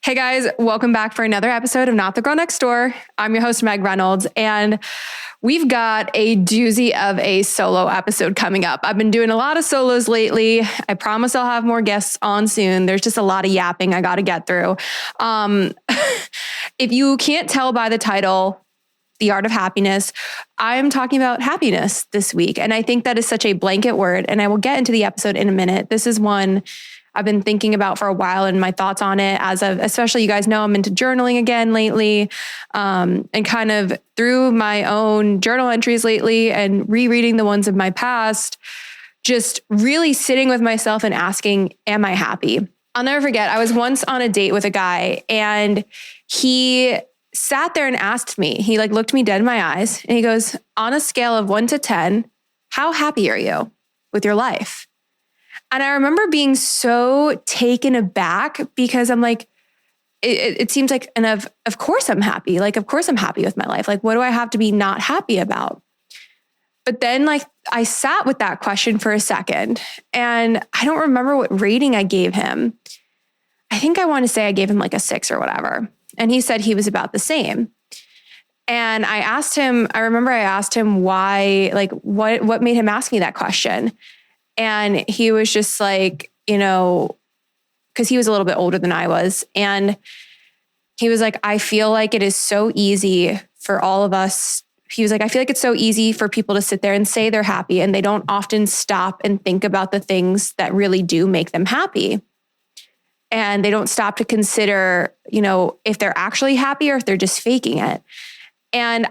Hey guys, welcome back for another episode of Not the Girl Next Door. I'm your host, Meg Reynolds, and we've got a doozy of a solo episode coming up. I've been doing a lot of solos lately. I promise I'll have more guests on soon. There's just a lot of yapping I got to get through. If you can't tell by the title, The Art of Happiness, I'm talking about happiness this week. And I think that is such a blanket word, and I will get into the episode in a minute. This is one I've been thinking about for a while and my thoughts on it especially you guys know I'm into journaling again lately, and kind of through my own journal entries lately and rereading the ones of my past, just really sitting with myself and asking, am I happy? I'll never forget, I was once on a date with a guy and he sat there and asked me, he looked me dead in my eyes and he goes, on a scale of 1 to 10, how happy are you with your life? And I remember being so taken aback because I'm like, it seems like, and of course I'm happy. Of course I'm happy with my life. What do I have to be not happy about? But then I sat with that question for a second and I don't remember what rating I gave him. I think I want to say I gave him a 6 or whatever. And he said he was about the same. And I remember I asked him why, what made him ask me that question? And he was just because he was a little bit older than I was. And he was like, I feel like it is so easy for all of us. He was like, I feel like it's so easy for people to sit there and say they're happy and they don't often stop and think about the things that really do make them happy. And they don't stop to consider, if they're actually happy or if they're just faking it. And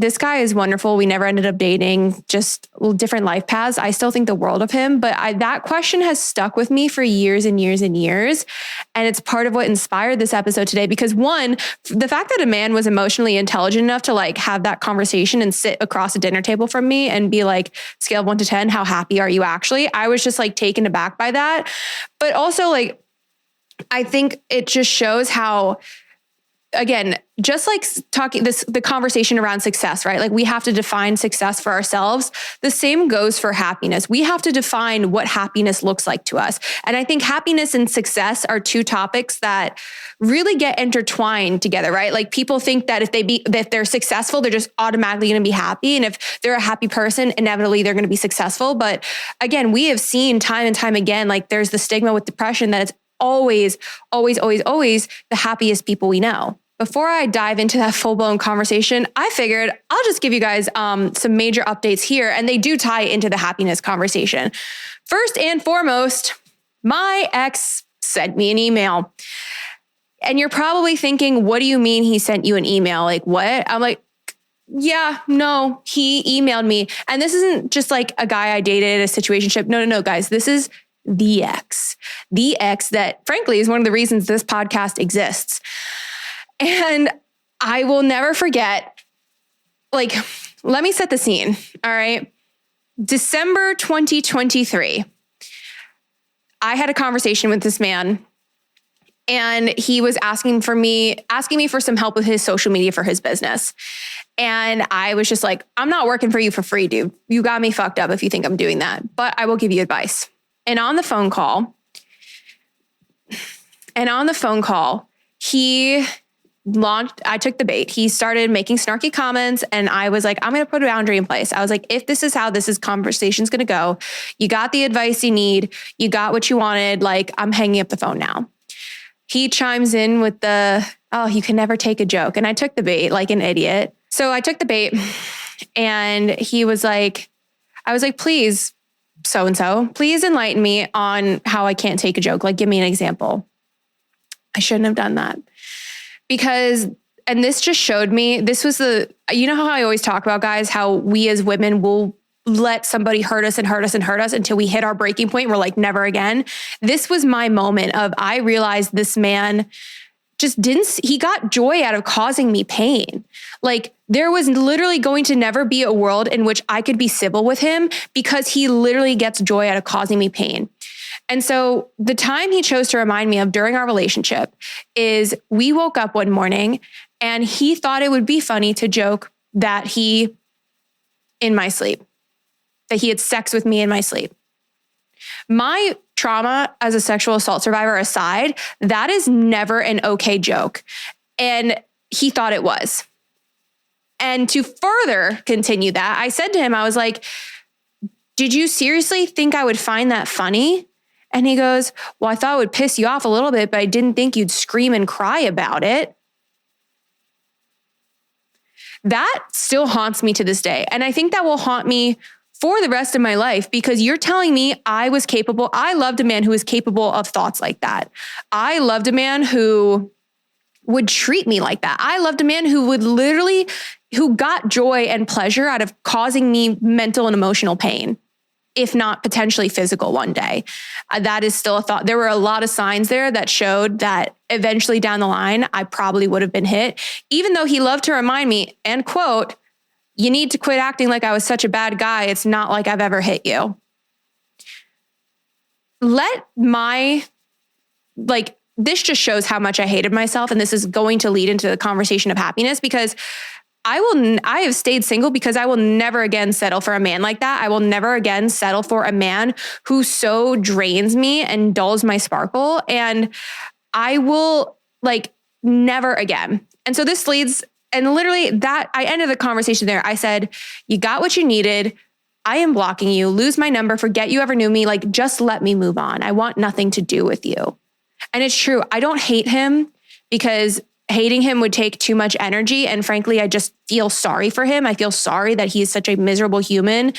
this guy is wonderful. We never ended up dating, just different life paths. I still think the world of him, but that question has stuck with me for years and years and years. And it's part of what inspired this episode today, because one, the fact that a man was emotionally intelligent enough to have that conversation and sit across a dinner table from me and be like, scale of 1 to 10, how happy are you actually? I was just taken aback by that. But also I think it just shows how, again, just the conversation around success, right? We have to define success for ourselves. The same goes for happiness. We have to define what happiness looks like to us. And I think happiness and success are two topics that really get intertwined together, right? People think that if they're successful, they're just automatically going to be happy. And if they're a happy person, inevitably they're going to be successful. But again, we have seen time and time again, there's the stigma with depression that it's always, always, always, always the happiest people we know. Before I dive into that full-blown conversation, I figured I'll just give you guys some major updates here, and they do tie into the happiness conversation. First and foremost, my ex sent me an email. And you're probably thinking, what do you mean he sent you an email? What? I'm like, yeah, no, he emailed me. And this isn't just a guy I dated, a situationship. No, guys, this is the ex that frankly is one of the reasons this podcast exists. And I will never forget, let me set the scene. All right. December 2023, I had a conversation with this man and he was asking me for some help with his social media for his business. And I was just like, I'm not working for you for free, dude. You got me fucked up if you think I'm doing that, but I will give you advice. And on the phone call, I took the bait. He started making snarky comments and I was like, I'm going to put a boundary in place. I was like, if this is how conversation's going to go, you got the advice you need, you got what you wanted, I'm hanging up the phone now. He chimes in with you can never take a joke. And I took the bait like an idiot. So I took the bait and I was like, please, so-and-so, please enlighten me on how I can't take a joke. Give me an example. I shouldn't have done that. Because, and this just showed me, this was you know how I always talk about, guys, how we as women will let somebody hurt us and hurt us and hurt us until we hit our breaking point. We're like, never again. This was my moment of, I realized this man he got joy out of causing me pain. There was literally going to never be a world in which I could be civil with him because he literally gets joy out of causing me pain. And so the time he chose to remind me of during our relationship is we woke up one morning and he thought it would be funny to joke that he had sex with me in my sleep. My trauma as a sexual assault survivor aside, that is never an okay joke. And he thought it was. And to further continue that, I said to him, I was like, did you seriously think I would find that funny? And he goes, well, I thought it would piss you off a little bit, but I didn't think you'd scream and cry about it. That still haunts me to this day. And I think that will haunt me for the rest of my life, because you're telling me I was capable. I loved a man who was capable of thoughts like that. I loved a man who would treat me like that. I loved a man who who got joy and pleasure out of causing me mental and emotional pain, if not potentially physical one day. That is still a thought. There were a lot of signs there that showed that eventually down the line, I probably would have been hit, even though he loved to remind me, and quote, you need to quit acting like I was such a bad guy. It's not like I've ever hit you. This just shows how much I hated myself. And this is going to lead into the conversation of happiness, because I have stayed single because I will never again settle for a man like that. I will never again settle for a man who so drains me and dulls my sparkle. And I will never again. And so this leads, and literally that I ended the conversation there. I said, you got what you needed. I am blocking you. Lose my number. Forget you ever knew me. Just let me move on. I want nothing to do with you. And it's true. I don't hate him, because hating him would take too much energy. And frankly, I just feel sorry for him. I feel sorry that he is such a miserable human.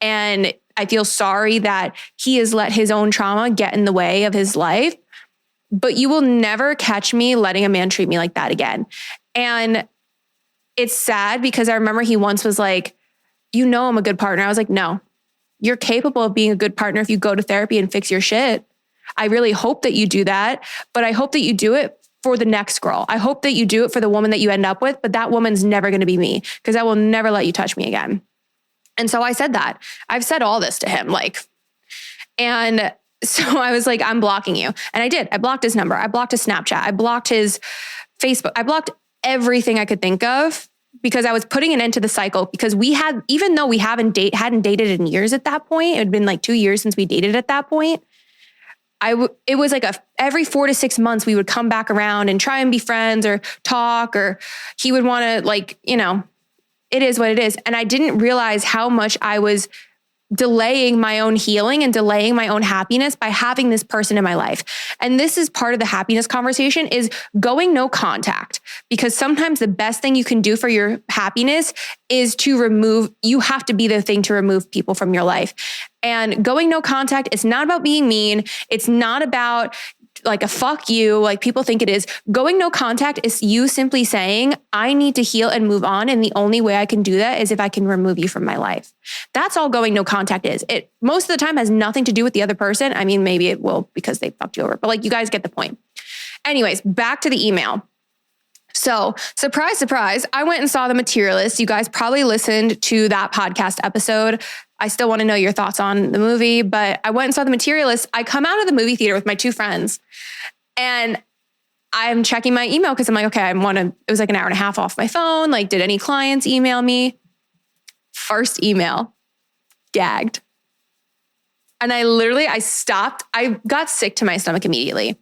And I feel sorry that he has let his own trauma get in the way of his life. But you will never catch me letting a man treat me like that again. And it's sad, because I remember he once was like, I'm a good partner. I was like, no, you're capable of being a good partner if you go to therapy and fix your shit. I really hope that you do that, but I hope that you do it for the next girl. I hope that you do it for the woman that you end up with, but that woman's never going to be me, because I will never let you touch me again. And so I said that. I've said all this to him, and so I was like, I'm blocking you. And I did. I blocked his number. I blocked his Snapchat. I blocked his Facebook. I blocked everything I could think of, because I was putting an end to the cycle. Because even though we hadn't dated in years at that point, it had been 2 years since we dated at that point. It was every 4 to 6 months we would come back around and try and be friends or talk, or he would want to it is what it is. And I didn't realize how much I was delaying my own healing and delaying my own happiness by having this person in my life. And this is part of the happiness conversation, is going no contact, because sometimes the best thing you can do for your happiness is you have to be the thing to remove people from your life. And going no contact, it's not about being mean. It's not about a fuck you, like people think it is. Going no contact is you simply saying, I need to heal and move on. And the only way I can do that is if I can remove you from my life. That's all going no contact is. It most of the time has nothing to do with the other person. I mean, maybe it will because they fucked you over, but you guys get the point. Anyways, back to the email. So surprise, surprise, I went and saw The Materialist. You guys probably listened to that podcast episode. I still want to know your thoughts on the movie, but I went and saw The Materialist. I come out of the movie theater with my 2 friends, and I'm checking my email because I'm like, okay, it was an hour and a half off my phone. Did any clients email me? First email, gagged. And I stopped. I got sick to my stomach immediately.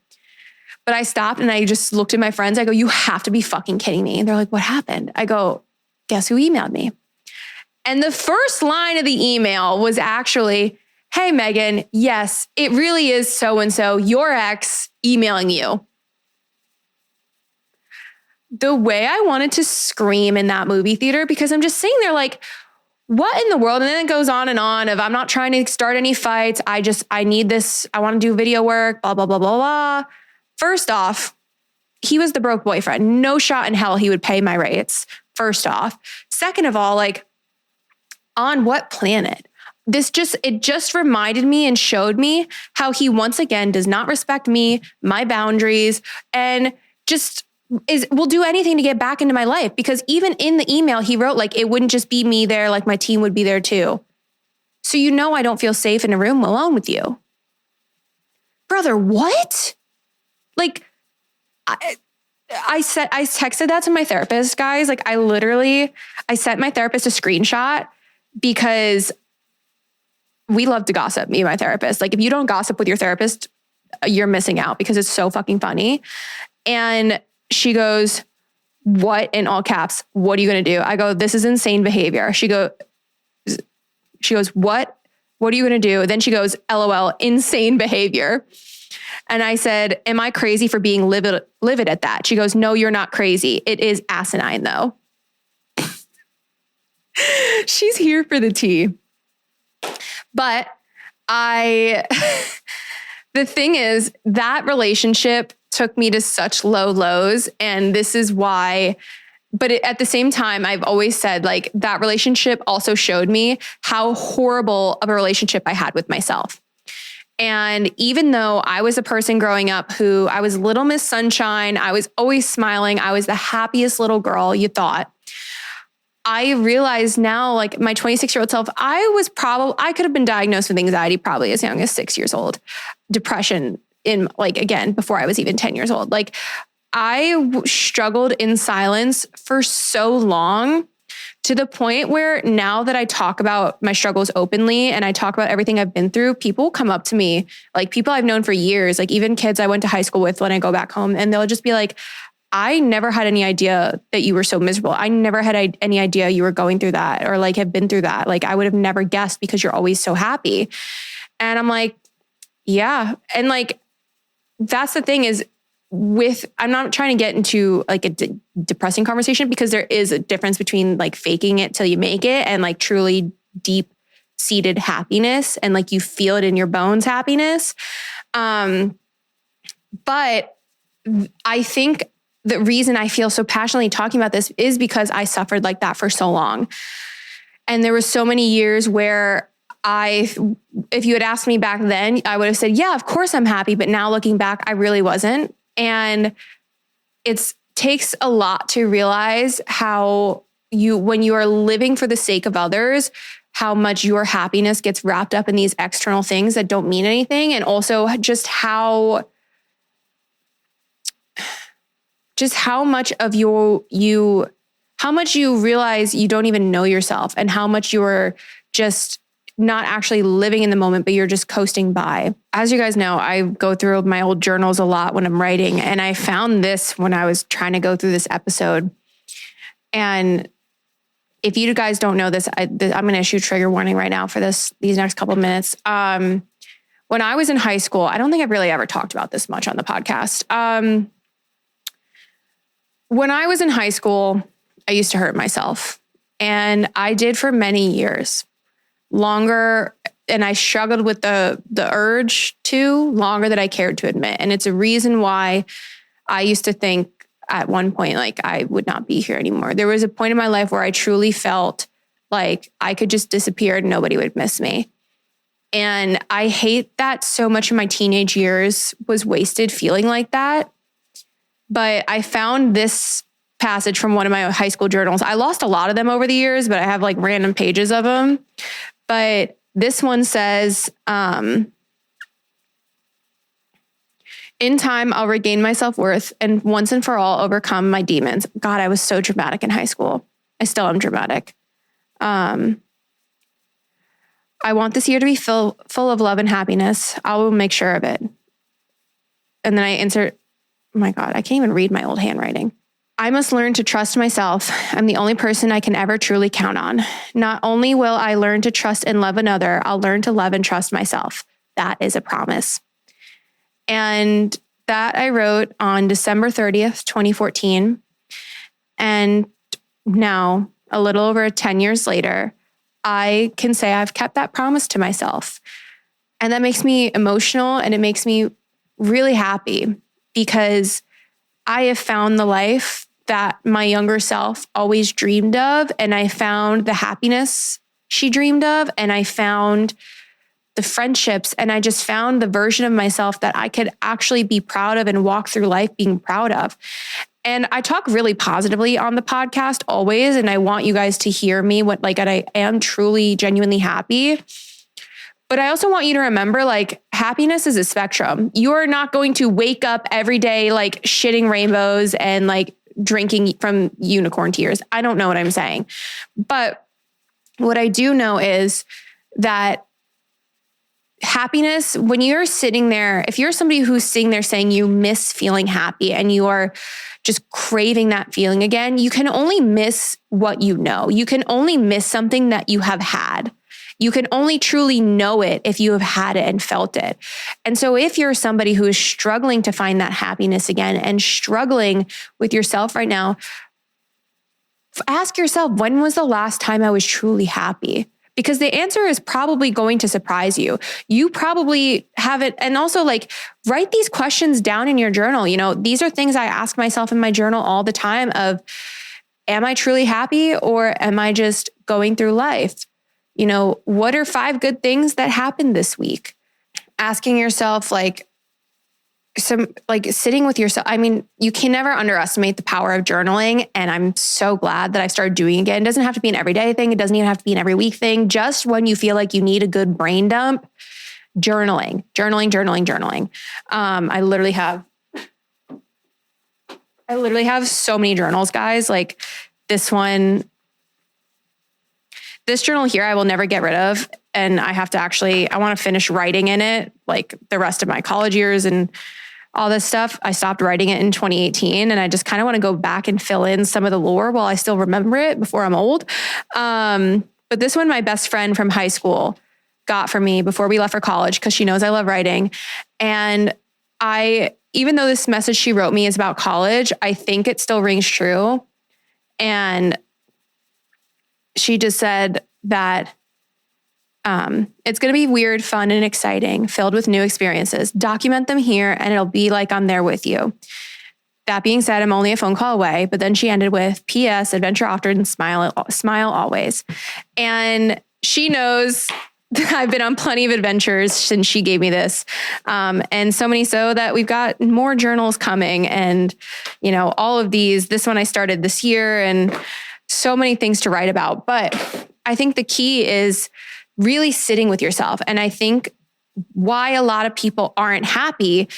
But I stopped and I just looked at my friends. I go, you have to be fucking kidding me. And they're like, what happened? I go, guess who emailed me? And the first line of the email was actually, hey, Megan, yes, it really is so-and-so, your ex emailing you. The way I wanted to scream in that movie theater, because I'm just sitting there what in the world? And then it goes on and on of, I'm not trying to start any fights. I need this. I want to do video work, blah, blah, blah, blah, blah. First off, he was the broke boyfriend. No shot in hell he would pay my rates, first off. Second of all, on what planet? It just reminded me and showed me how he once again does not respect me, my boundaries, and just will do anything to get back into my life. Because even in the email, he wrote it wouldn't just be me there, my team would be there too. So I don't feel safe in a room alone with you. Brother, what? I texted that to my therapist, guys. I sent my therapist a screenshot because we love to gossip, me and my therapist. Like if you don't gossip with your therapist, you're missing out because it's so fucking funny. And she goes, what, in all caps, what are you going to do? I go, this is insane behavior. She goes, what are you going to do? Then she goes, LOL, insane behavior. And I said, am I crazy for being livid at that? She goes, no, you're not crazy. It is asinine though. She's here for the tea. But the thing is, that relationship took me to such low lows. And this is why, but at the same time, I've always said like that relationship also showed me how horrible of a relationship I had with myself. And even though I was a person growing up who I was Little Miss Sunshine, I was always smiling, I was the happiest little girl you thought. I realize now, like my 26-year-old self, I could have been diagnosed with anxiety probably as young as 6 years old, depression again, before I was even 10 years old. Like I struggled in silence for so long, to the point where now that I talk about my struggles openly and I talk about everything I've been through, people come up to me, like people I've known for years, like even kids I went to high school with when I go back home, and they'll just be like, I never had any idea that you were so miserable. I never had any idea you were going through that or like have been through that. Like I would have never guessed because you're always so happy. And I'm like, yeah. And like, that's the thing is I'm not trying to get into like a depressing conversation, because there is a difference between like faking it till you make it and like truly deep seated happiness. And like you feel it in your bones happiness. But I think the reason I feel so passionately talking about this is because I suffered like that for so long. And there were so many years where if you had asked me back then, I would have said, yeah, of course I'm happy. But now looking back, I really wasn't. And it takes a lot to realize how when you are living for the sake of others, how much your happiness gets wrapped up in these external things that don't mean anything. And also just how much of how much you realize you don't even know yourself, and how much you're just not actually living in the moment, but you're just coasting by. As you guys know, I go through my old journals a lot when I'm writing. And I found this when I was trying to go through this episode. And if you guys don't know this, I'm going to issue trigger warning right now for these next couple of minutes. When I was in high school, I don't think I've really ever talked about this much on the podcast. When I was in high school, I used to hurt myself, and I did for many years. Longer, and I struggled with the urge to longer than I cared to admit. And it's a reason why I used to think at one point, like I would not be here anymore. There was a point in my life where I truly felt like I could just disappear and nobody would miss me. And I hate that so much of my teenage years was wasted feeling like that. But I found this passage from one of my high school journals. I lost a lot of them over the years, but I have like random pages of them. But this one says, in time, I'll regain my self-worth and once and for all overcome my demons. God, I was so dramatic in high school. I still am dramatic. I want this year to be full of love and happiness. I will make sure of it. And then I insert, oh my God, I can't even read my old handwriting. I must learn to trust myself. I'm the only person I can ever truly count on. Not only will I learn to trust and love another, I'll learn to love and trust myself. That is a promise. And that I wrote on December 30th, 2014. And now, a little over 10 years later, I can say I've kept that promise to myself. And that makes me emotional, and it makes me really happy, because I have found the life that my younger self always dreamed of. And I found the happiness she dreamed of. And I found the friendships. And I just found the version of myself that I could actually be proud of and walk through life being proud of. And I talk really positively on the podcast always. And I want you guys to hear me and I am truly, genuinely happy. But I also want you to remember, like, happiness is a spectrum. You are not going to wake up every day, like shitting rainbows and like drinking from unicorn tears. I don't know what I'm saying. But what I do know is that happiness, when you're sitting there, if you're somebody who's sitting there saying you miss feeling happy and you are just craving that feeling again, you can only miss what you know. You can only miss something that you have had. You can only truly know it if you have had it and felt it. And so if you're somebody who is struggling to find that happiness again and struggling with yourself right now, ask yourself, when was the last time I was truly happy? Because the answer is probably going to surprise you. You probably have it. And also write these questions down in your journal. These are things I ask myself in my journal all the time of, am I truly happy or am I just going through life? What are 5 good things that happened this week? Asking yourself sitting with yourself. I mean, you can never underestimate the power of journaling. And I'm so glad that I started doing it again. It doesn't have to be an everyday thing. It doesn't even have to be an every week thing. Just when you feel like you need a good brain dump, journaling. I literally have so many journals, guys. Like this one, this journal here, I will never get rid of. And I have to I want to finish writing in it, like the rest of my college years and all this stuff. I stopped writing it in 2018 and I just kind of want to go back and fill in some of the lore while I still remember it before I'm old. But this one, my best friend from high school got for me before we left for college because she knows I love writing. And even though this message she wrote me is about college, I think it still rings true. And she just said that it's going to be weird, fun, and exciting, filled with new experiences. Document them here and it'll be like I'm there with you. That being said, I'm only a phone call away. But then she ended with, P.S. adventure often, smile always. And she knows I've been on plenty of adventures since she gave me this. And so many so that we've got more journals coming and, all of these, this one I started this year and so many things to write about. But I think the key is really sitting with yourself. And I think why a lot of people aren't happy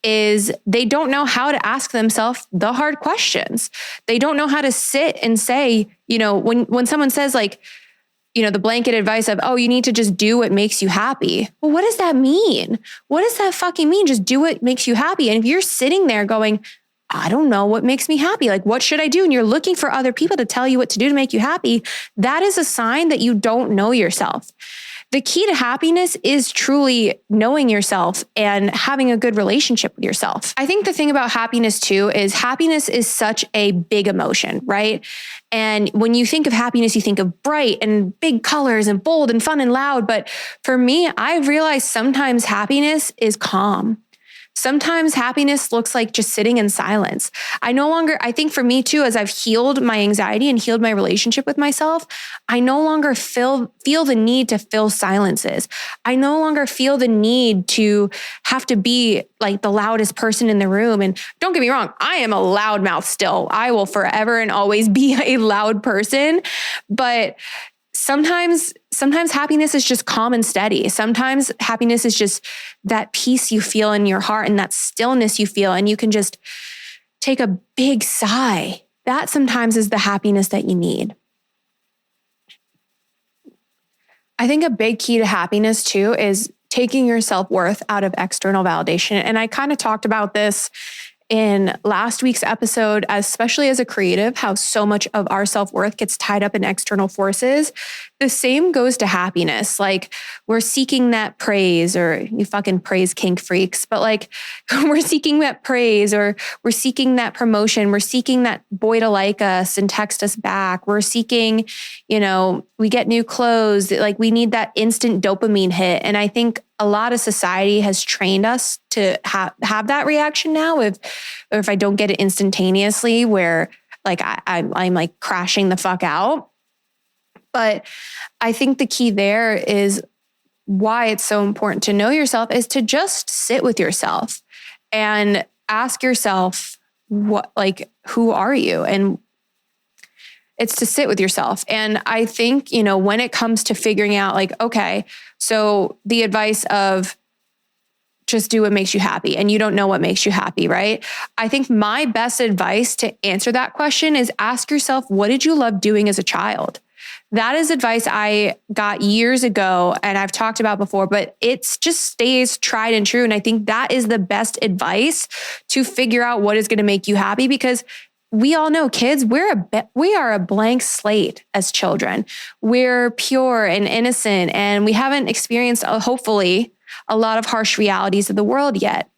is they don't know how to ask themselves the hard questions. They don't know how to sit and say, when someone says the blanket advice of, oh, you need to just do what makes you happy. Well, what does that mean? What does that fucking mean? Just do what makes you happy. And if you're sitting there going, I don't know what makes me happy. What should I do? And you're looking for other people to tell you what to do to make you happy. That is a sign that you don't know yourself. The key to happiness is truly knowing yourself and having a good relationship with yourself. I think the thing about happiness too is happiness is such a big emotion, right? And when you think of happiness, you think of bright and big colors and bold and fun and loud. But for me, I've realized sometimes happiness is calm. Sometimes happiness looks like just sitting in silence. I think for me too, as I've healed my anxiety and healed my relationship with myself, I no longer feel the need to fill silences. I no longer feel the need to have to be like the loudest person in the room. And don't get me wrong, I am a loudmouth still. I will forever and always be a loud person. But sometimes happiness is just calm and steady. Sometimes happiness is just that peace you feel in your heart and that stillness you feel, and you can just take a big sigh. That sometimes is the happiness that you need. I think a big key to happiness too is taking your self-worth out of external validation. And I kind of talked about this in last week's episode, especially as a creative, how so much of our self-worth gets tied up in external forces. The same goes to happiness. We're seeking that praise, or you fucking praise kink freaks, but we're seeking that praise, or we're seeking that promotion. We're seeking that boy to like us and text us back. We're seeking, we get new clothes. We need that instant dopamine hit. And I think a lot of society has trained us to have that reaction now. If I don't get it instantaneously, where I'm crashing the fuck out. But I think the key there is why it's so important to know yourself is to just sit with yourself and ask yourself who are you? And it's to sit with yourself. And I think, when it comes to figuring out okay, so the advice of just do what makes you happy, and you don't know what makes you happy, right? I think my best advice to answer that question is ask yourself, what did you love doing as a child? That is advice I got years ago and I've talked about before, but it just stays tried and true. And I think that is the best advice to figure out what is going to make you happy, because we all know kids, we are a blank slate as children. We're pure and innocent, and we haven't experienced, hopefully, a lot of harsh realities of the world yet.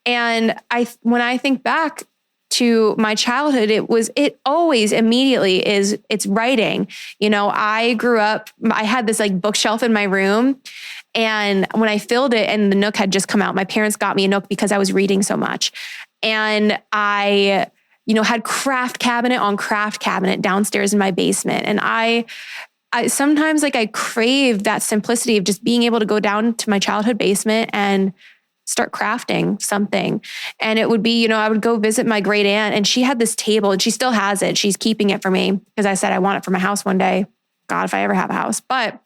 And when I think back to my childhood, it always immediately it's writing. I grew up, I had this like bookshelf in my room, and when I filled it and the Nook had just come out, my parents got me a Nook because I was reading so much. And I had craft cabinet on craft cabinet downstairs in my basement. And I sometimes I crave that simplicity of just being able to go down to my childhood basement and start crafting something. And it would be, I would go visit my great aunt, and she had this table, and she still has it. She's keeping it for me because I said I want it for my house one day. God, if I ever have a house. But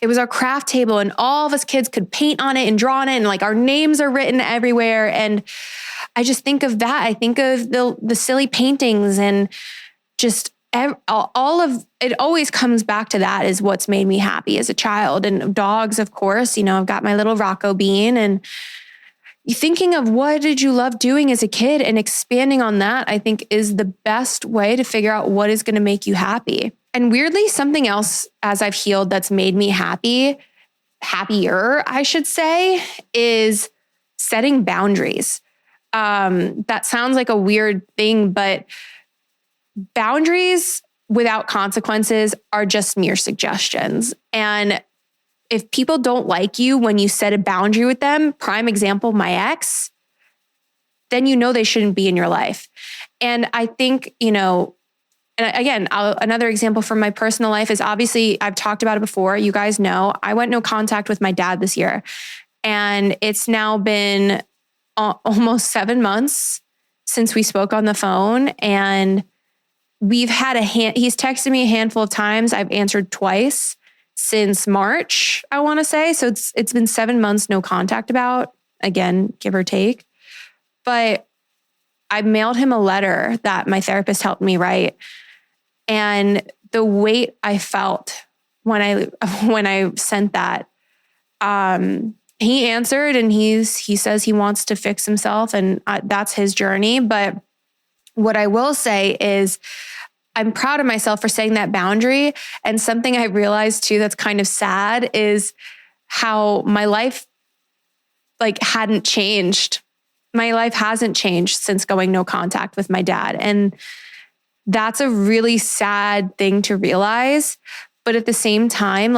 it was our craft table, and all of us kids could paint on it and draw on it, and like our names are written everywhere. And I just think of that. I think of the silly paintings, and just all of it always comes back to that is what's made me happy as a child. And dogs, of course, I've got my little Rocco Bean, and thinking of what did you love doing as a kid and expanding on that, I think is the best way to figure out what is going to make you happy. And weirdly, something else as I've healed that's made me happier, I should say, is setting boundaries. That sounds like a weird thing, but boundaries without consequences are just mere suggestions. And if people don't like you when you set a boundary with them, prime example, my ex, then they shouldn't be in your life. And I think, and again, another example from my personal life is, obviously I've talked about it before. You guys know I went no contact with my dad this year. And it's now been almost 7 months since we spoke on the phone. And we've had he's texted me a handful of times. I've answered twice since March, I want to say. So it's been 7 months, no contact about, again, give or take. But I mailed him a letter that my therapist helped me write. And the weight I felt when I sent that, he answered, and he says he wants to fix himself, and that's his journey. But what I will say is I'm proud of myself for setting that boundary. And something I realized too that's kind of sad is how my life hadn't changed. My life hasn't changed since going no contact with my dad. And that's a really sad thing to realize. But at the same time,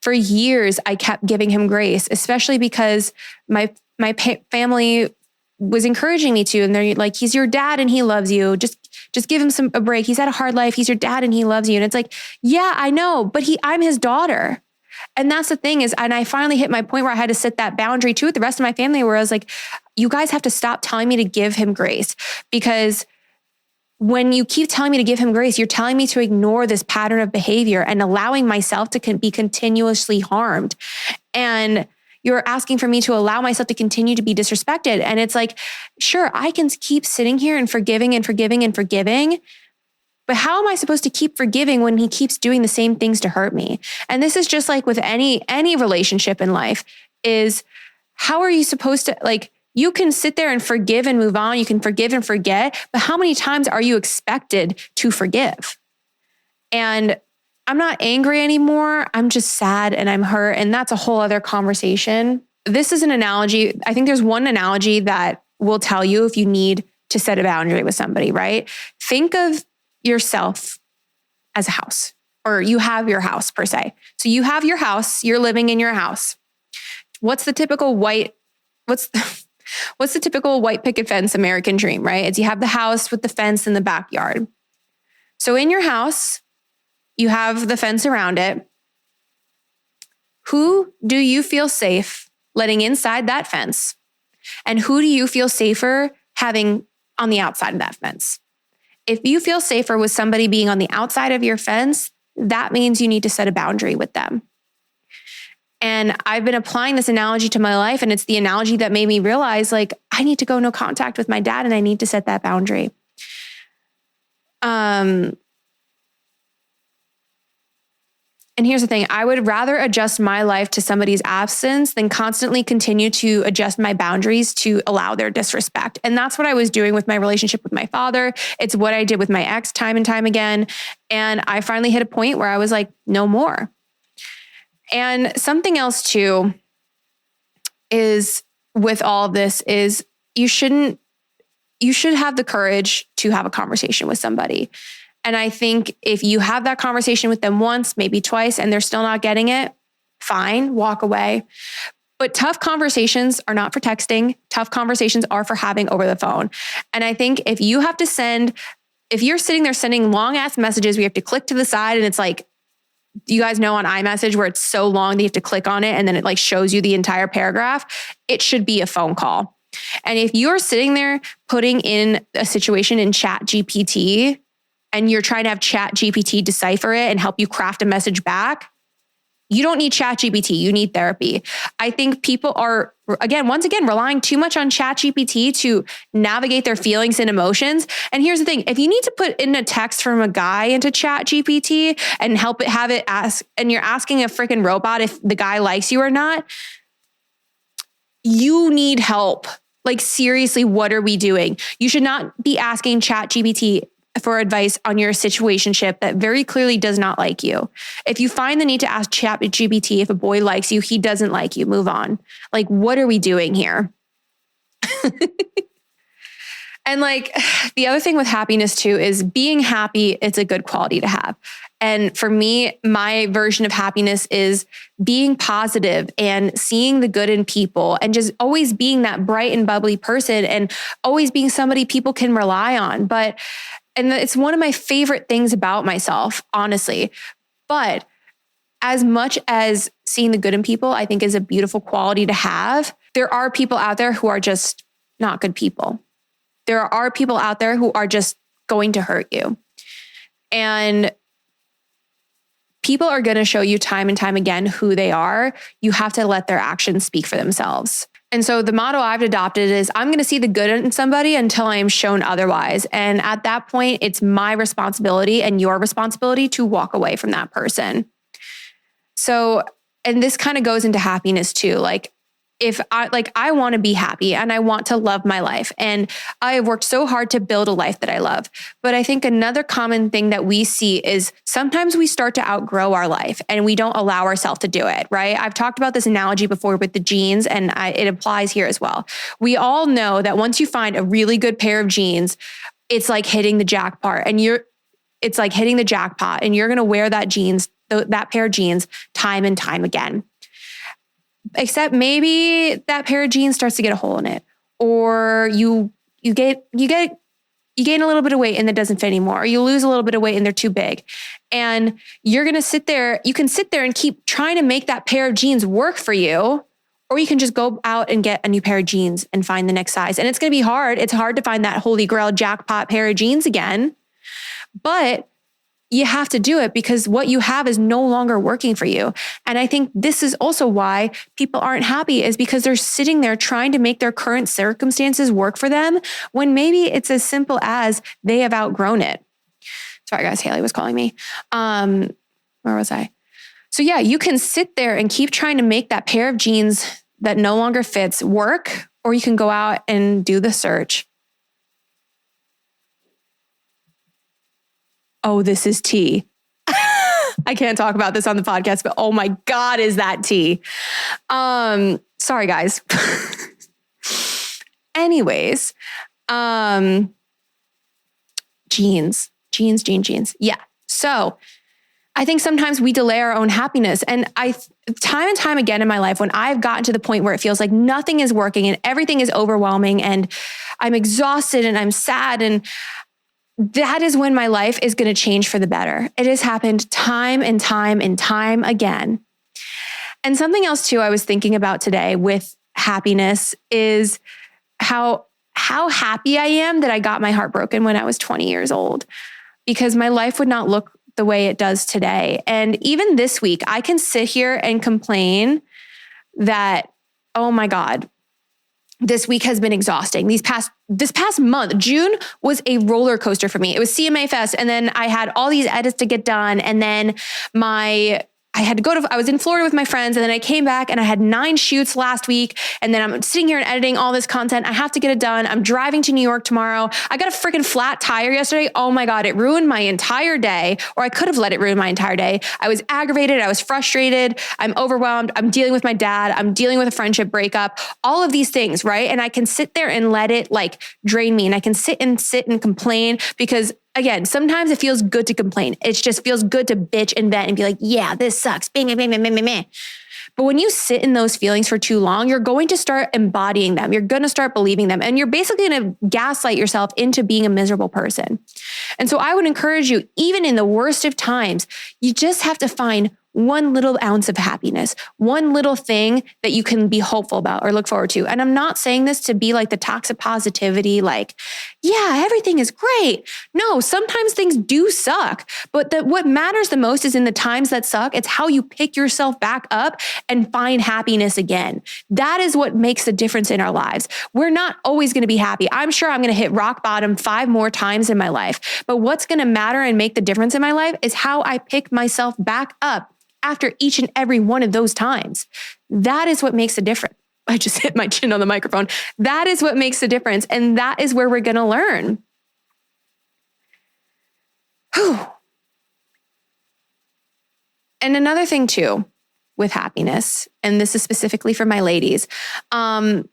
for years, I kept giving him grace, especially because my family was encouraging me to. And they're like, he's your dad and he loves you. Just give him a break. He's had a hard life. He's your dad and he loves you. And it's like, yeah, I know, but I'm his daughter. And that's the thing is, and I finally hit my point where I had to set that boundary too with the rest of my family, where I was like, you guys have to stop telling me to give him grace, because when you keep telling me to give him grace, you're telling me to ignore this pattern of behavior and allowing myself to be continuously harmed. And you're asking for me to allow myself to continue to be disrespected. And it's like, sure, I can keep sitting here and forgiving and forgiving and forgiving. But how am I supposed to keep forgiving when he keeps doing the same things to hurt me? And this is just like with any relationship in life, is how are you supposed to, you can sit there and forgive and move on. You can forgive and forget, but how many times are you expected to forgive? And I'm not angry anymore. I'm just sad and I'm hurt. And that's a whole other conversation. This is an analogy. I think there's one analogy that will tell you if you need to set a boundary with somebody, right? Think of yourself as a house, or you have your house per se. So you have your house, you're living in your house. What's the typical white picket fence American dream, right? It's you have the house with the fence in the backyard. So in your house, you have the fence around it. Who do you feel safe letting inside that fence? And who do you feel safer having on the outside of that fence? If you feel safer with somebody being on the outside of your fence, that means you need to set a boundary with them. And I've been applying this analogy to my life, and it's the analogy that made me realize, I need to go no contact with my dad and I need to set that boundary. And here's the thing, I would rather adjust my life to somebody's absence than constantly continue to adjust my boundaries to allow their disrespect. And that's what I was doing with my relationship with my father. It's what I did with my ex time and time again. And I finally hit a point where I was like, no more. And something else too is with all of this is you should have the courage to have a conversation with somebody. And I think if you have that conversation with them once, maybe twice, and they're still not getting it, fine, walk away. But tough conversations are not for texting. Tough conversations are for having over the phone. And I think if you're sitting there sending long ass messages, we have to click to the side and it's like, you guys know on iMessage where it's so long that you have to click on it and then it like shows you the entire paragraph. It should be a phone call. And if you're sitting there putting in a situation in Chat GPT and you're trying to have Chat GPT decipher it and help you craft a message back, you don't need Chat GPT, you need therapy. I think people are, once again, relying too much on Chat GPT to navigate their feelings and emotions. And here's the thing, if you need to put in a text from a guy into Chat GPT and have it ask, and you're asking a freaking robot if the guy likes you or not, you need help. Like seriously, what are we doing? You should not be asking Chat GPT for advice on your situationship that very clearly does not like you. If you find the need to ask Chat GPT if a boy likes you, he doesn't like you, move on. Like, what are we doing here? And like the other thing with happiness too is being happy, it's a good quality to have. And for me, my version of happiness is being positive and seeing the good in people and just always being that bright and bubbly person and always being somebody people can rely on. And it's one of my favorite things about myself, honestly. But as much as seeing the good in people, I think is a beautiful quality to have, there are people out there who are just not good people. There are people out there who are just going to hurt you. And people are going to show you time and time again who they are. You have to let their actions speak for themselves. And so the motto I've adopted is I'm going to see the good in somebody until I am shown otherwise. And at that point, it's my responsibility and your responsibility to walk away from that person. So, and this kind of goes into happiness too. Like, if I want to be happy and I want to love my life. And I have worked so hard to build a life that I love. But I think another common thing that we see is sometimes we start to outgrow our life and we don't allow ourselves to do it, right? I've talked about this analogy before with the jeans and it applies here as well. We all know that once you find a really good pair of jeans, it's like hitting the jackpot and you're going to wear that pair of jeans time and time again. Except maybe that pair of jeans starts to get a hole in it, or you gain a little bit of weight and it doesn't fit anymore, or you lose a little bit of weight and they're too big. And you're going to sit there, you can sit there and keep trying to make that pair of jeans work for you, or you can just go out and get a new pair of jeans and find the next size. And it's going to be hard. It's hard to find that holy grail jackpot pair of jeans again, but you have to do it because what you have is no longer working for you. And I think this is also why people aren't happy, is because they're sitting there trying to make their current circumstances work for them when maybe it's as simple as they have outgrown it. Sorry guys, Haley was calling me. Where was I? So yeah, you can sit there and keep trying to make that pair of jeans that no longer fits work, or you can go out and do the search. Oh, this is tea. I can't talk about this on the podcast, but oh my God, is that tea? Sorry guys. Anyways, jeans. Yeah. So I think sometimes we delay our own happiness. And time and time again in my life, when I've gotten to the point where it feels like nothing is working and everything is overwhelming and I'm exhausted and I'm sad, and that is when my life is going to change for the better. It has happened time and time and time again. And something else too I was thinking about today with happiness is how happy I am that I got my heart broken when I was 20 years old, because my life would not look the way it does today. And even this week, I can sit here and complain that, oh my God, this week has been exhausting. This past month, June was a roller coaster for me. It was CMA Fest. And then I had all these edits to get done. And then my I was in Florida with my friends, and then I came back and I had 9 shoots last week. And then I'm sitting here and editing all this content. I have to get it done. I'm driving to New York tomorrow. I got a freaking flat tire yesterday. Oh my God, it ruined my entire day, or I could have let it ruin my entire day. I was aggravated. I was frustrated. I'm overwhelmed. I'm dealing with my dad. I'm dealing with a friendship breakup, all of these things, right? And I can sit there and let it like drain me. And I can sit and complain because again, sometimes it feels good to complain. It just feels good to bitch and vent and be like, yeah, this sucks. Bang, bang, bang, bang, bang, bang. But when you sit in those feelings for too long, you're going to start embodying them. You're going to start believing them. And you're basically going to gaslight yourself into being a miserable person. And so I would encourage you, even in the worst of times, you just have to find one little ounce of happiness, one little thing that you can be hopeful about or look forward to. And I'm not saying this to be like the toxic positivity, like, yeah, everything is great. No, sometimes things do suck. But what matters the most is in the times that suck, it's how you pick yourself back up and find happiness again. That is what makes the difference in our lives. We're not always going to be happy. I'm sure I'm going to hit rock bottom 5 more times in my life. But what's going to matter and make the difference in my life is how I pick myself back up after each and every one of those times. That is what makes a difference. I just hit my chin on the microphone. That is what makes a difference. And that is where we're going to learn. Whew. And another thing too, with happiness, and this is specifically for my ladies, my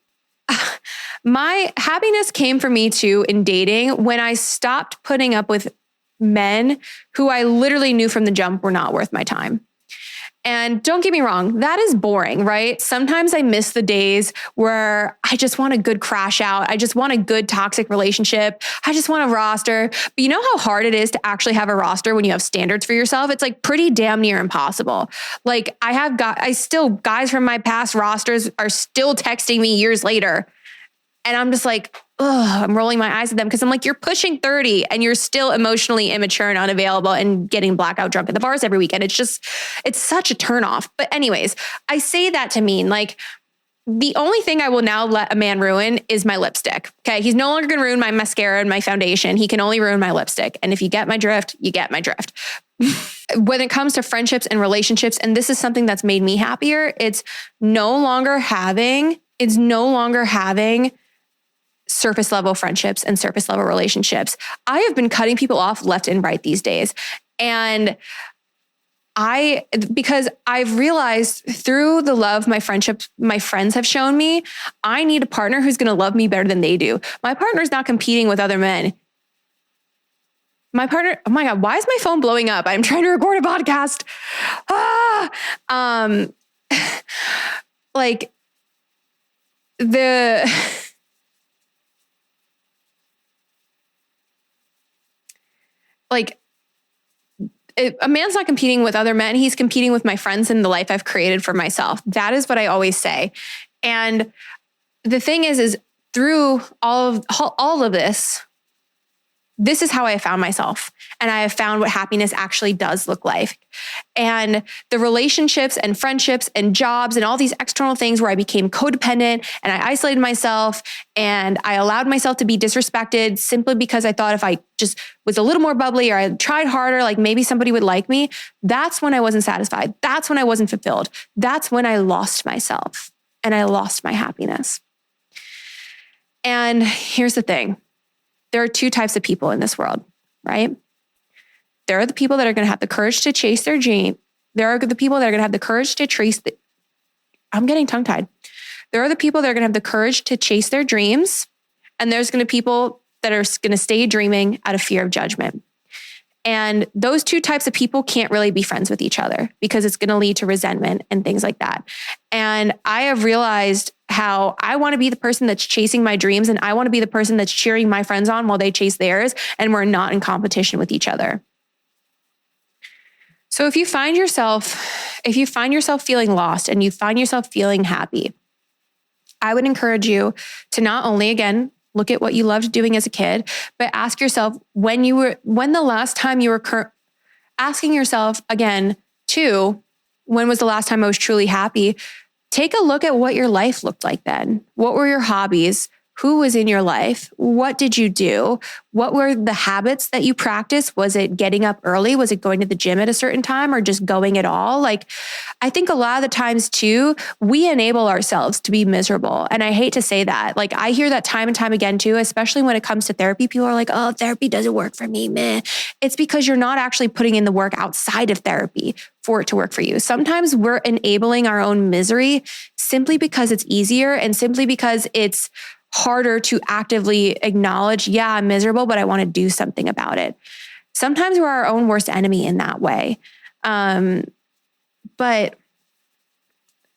happiness came for me too in dating when I stopped putting up with men who I literally knew from the jump were not worth my time. And don't get me wrong, that is boring, right? Sometimes I miss the days where I just want a good crash out. I just want a good toxic relationship. I just want a roster. But you know how hard it is to actually have a roster when you have standards for yourself? It's like pretty damn near impossible. Like guys from my past rosters are still texting me years later. And I'm just like, I'm rolling my eyes at them because I'm like, you're pushing 30 and you're still emotionally immature and unavailable and getting blackout drunk at the bars every weekend. It's such a turnoff. But anyways, I say that to mean like, the only thing I will now let a man ruin is my lipstick. Okay. He's no longer going to ruin my mascara and my foundation. He can only ruin my lipstick. And if you get my drift, you get my drift. When it comes to friendships and relationships, and this is something that's made me happier, it's no longer having surface level friendships and surface level relationships. I have been cutting people off left and right these days. And because I've realized through the love my friends have shown me, I need a partner who's going to love me better than they do. My partner's not competing with other men. My partner, oh my God, why is my phone blowing up? I'm trying to record a podcast. A man's not competing with other men. He's competing with my friends and the life I've created for myself. That is what I always say. And the thing is through all of this is how I found myself. And I have found what happiness actually does look like. And the relationships and friendships and jobs and all these external things where I became codependent and I isolated myself and I allowed myself to be disrespected simply because I thought if I just was a little more bubbly or I tried harder, like maybe somebody would like me. That's when I wasn't satisfied. That's when I wasn't fulfilled. That's when I lost myself and I lost my happiness. And here's the thing. There are 2 types of people in this world, right? There are the people that are going to have the courage to chase their dream. There are the people that are going to have the courage to I'm getting tongue-tied. There are the people that are going to have the courage to chase their dreams. And there's going to be people that are going to stay dreaming out of fear of judgment. And those 2 types of people can't really be friends with each other because it's going to lead to resentment and things like that. And I have realized how I want to be the person that's chasing my dreams and I want to be the person that's cheering my friends on while they chase theirs, and we're not in competition with each other. So if you find yourself feeling lost and you find yourself feeling happy, I would encourage you to not only, again, look at what you loved doing as a kid, but ask yourself asking yourself again, too, when was the last time I was truly happy? Take a look at what your life looked like then. What were your hobbies? who was in your life? What did you do? What were the habits that you practiced? Was it getting up early? Was it going to the gym at a certain time or just going at all? Like, I think a lot of the times too, we enable ourselves to be miserable. And I hate to say that. Like, I hear that time and time again too, especially when it comes to therapy. People are like, oh, therapy doesn't work for me, meh. It's because you're not actually putting in the work outside of therapy for it to work for you. Sometimes we're enabling our own misery simply because it's easier and simply because it's harder to actively acknowledge, yeah, I'm miserable, but I want to do something about it. Sometimes we're our own worst enemy in that way. But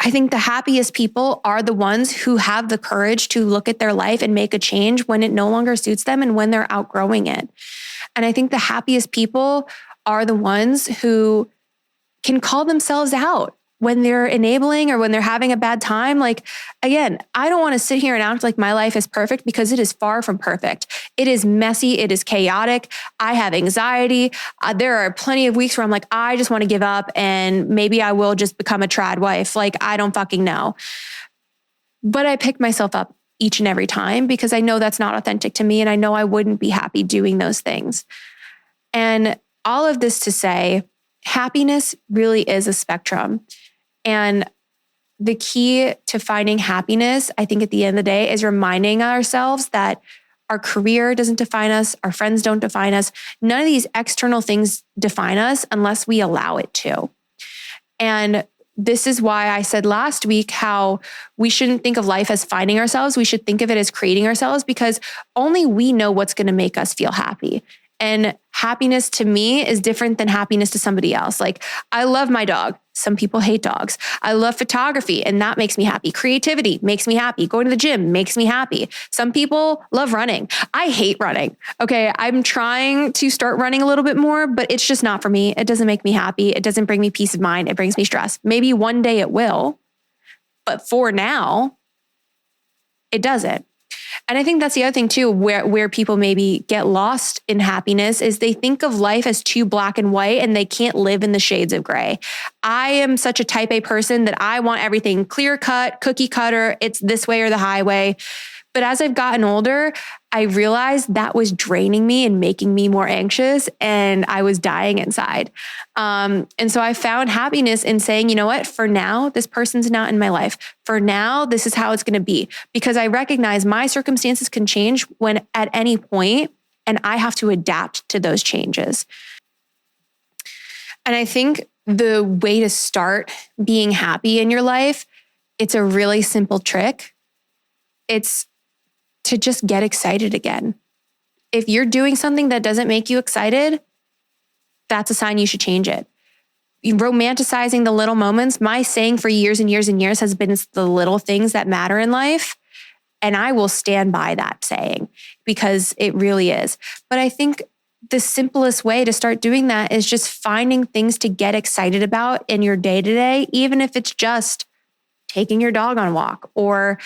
I think the happiest people are the ones who have the courage to look at their life and make a change when it no longer suits them and when they're outgrowing it. And I think the happiest people are the ones who can call themselves out when they're enabling or when they're having a bad time. Like, again, I don't want to sit here and act like my life is perfect because it is far from perfect. It is messy. It is chaotic. I have anxiety. There are plenty of weeks where I'm like, I just want to give up and maybe I will just become a trad wife. Like, I don't fucking know. But I pick myself up each and every time because I know that's not authentic to me and I know I wouldn't be happy doing those things. And all of this to say, happiness really is a spectrum. And the key to finding happiness, I think at the end of the day, is reminding ourselves that our career doesn't define us, our friends don't define us. None of these external things define us unless we allow it to. And this is why I said last week how we shouldn't think of life as finding ourselves. We should think of it as creating ourselves because only we know what's going to make us feel happy. And happiness to me is different than happiness to somebody else. Like, I love my dog. Some people hate dogs. I love photography and that makes me happy. Creativity makes me happy. Going to the gym makes me happy. Some people love running. I hate running. Okay, I'm trying to start running a little bit more, but it's just not for me. It doesn't make me happy. It doesn't bring me peace of mind. It brings me stress. Maybe one day it will, but for now, it doesn't. And I think that's the other thing too, where people maybe get lost in happiness is they think of life as too black and white and they can't live in the shades of gray. I am such a type A person that I want everything clear cut, cookie cutter. It's this way or the highway. But as I've gotten older, I realized that was draining me and making me more anxious and I was dying inside. And so I found happiness in saying, you know what, for now, this person's not in my life. For now, this is how it's going to be because I recognize my circumstances can change when at any point, and I have to adapt to those changes. And I think the way to start being happy in your life, it's a really simple trick. It's to just get excited again. If you're doing something that doesn't make you excited, that's a sign you should change it. Romanticizing the little moments, my saying for years and years and years has been it's the little things that matter in life. And I will stand by that saying because it really is. But I think the simplest way to start doing that is just finding things to get excited about in your day-to-day, even if it's just taking your dog on a walk or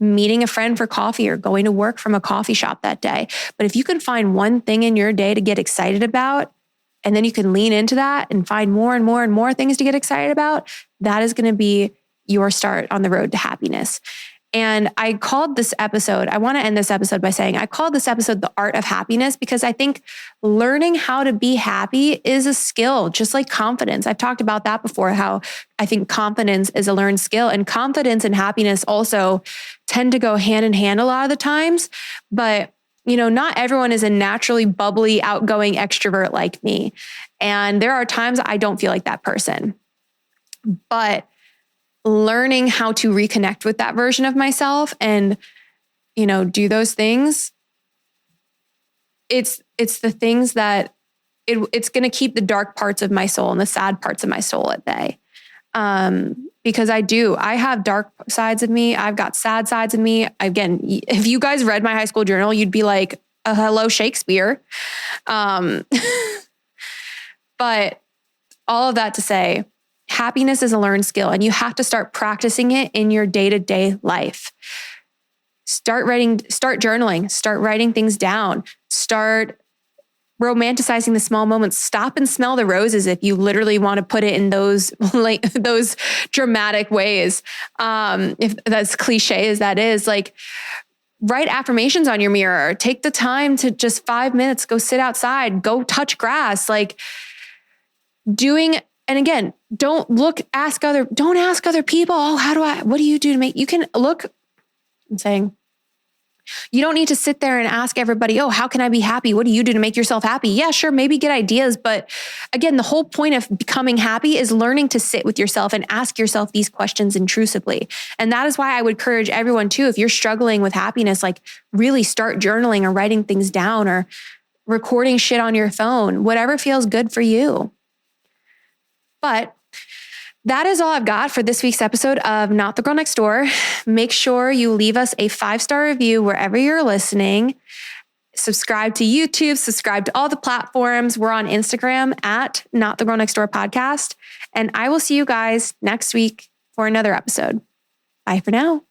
meeting a friend for coffee or going to work from a coffee shop that day. But if you can find one thing in your day to get excited about, and then you can lean into that and find more and more and more things to get excited about, that is going to be your start on the road to happiness. And I called this episode, I want to end this episode by saying, I called this episode The Art of Happiness because I think learning how to be happy is a skill, just like confidence. I've talked about that before, how I think confidence is a learned skill and confidence and happiness also tend to go hand in hand a lot of the times. But, you know, not everyone is a naturally bubbly, outgoing extrovert like me. And there are times I don't feel like that person. But learning how to reconnect with that version of myself and, you know, do those things, it's the things that it's going to keep the dark parts of my soul and the sad parts of my soul at bay. Because I have dark sides of me. I've got sad sides of me. Again, if you guys read my high school journal, you'd be like, hello, Shakespeare. But all of that to say, happiness is a learned skill and you have to start practicing it in your day-to-day life. Start journaling, start writing things down, start romanticizing the small moments. Stop and smell the roses if you literally want to put it in those like those dramatic ways. If that's cliche as that is, like write affirmations on your mirror. Take the time to just 5 minutes, go sit outside, go touch grass, like doing. And again, don't ask other people, oh, what do you do to make, you can look, I'm saying, you don't need to sit there and ask everybody, oh, how can I be happy? What do you do to make yourself happy? Yeah, sure. Maybe get ideas. But again, the whole point of becoming happy is learning to sit with yourself and ask yourself these questions intrusively. And that is why I would encourage everyone too, if you're struggling with happiness, like really start journaling or writing things down or recording shit on your phone, whatever feels good for you. But that is all I've got for this week's episode of Not the Girl Next Door. Make sure you leave us a 5-star review wherever you're listening. Subscribe to YouTube, subscribe to all the platforms. We're on Instagram at Not the Girl Next Door podcast. And I will see you guys next week for another episode. Bye for now.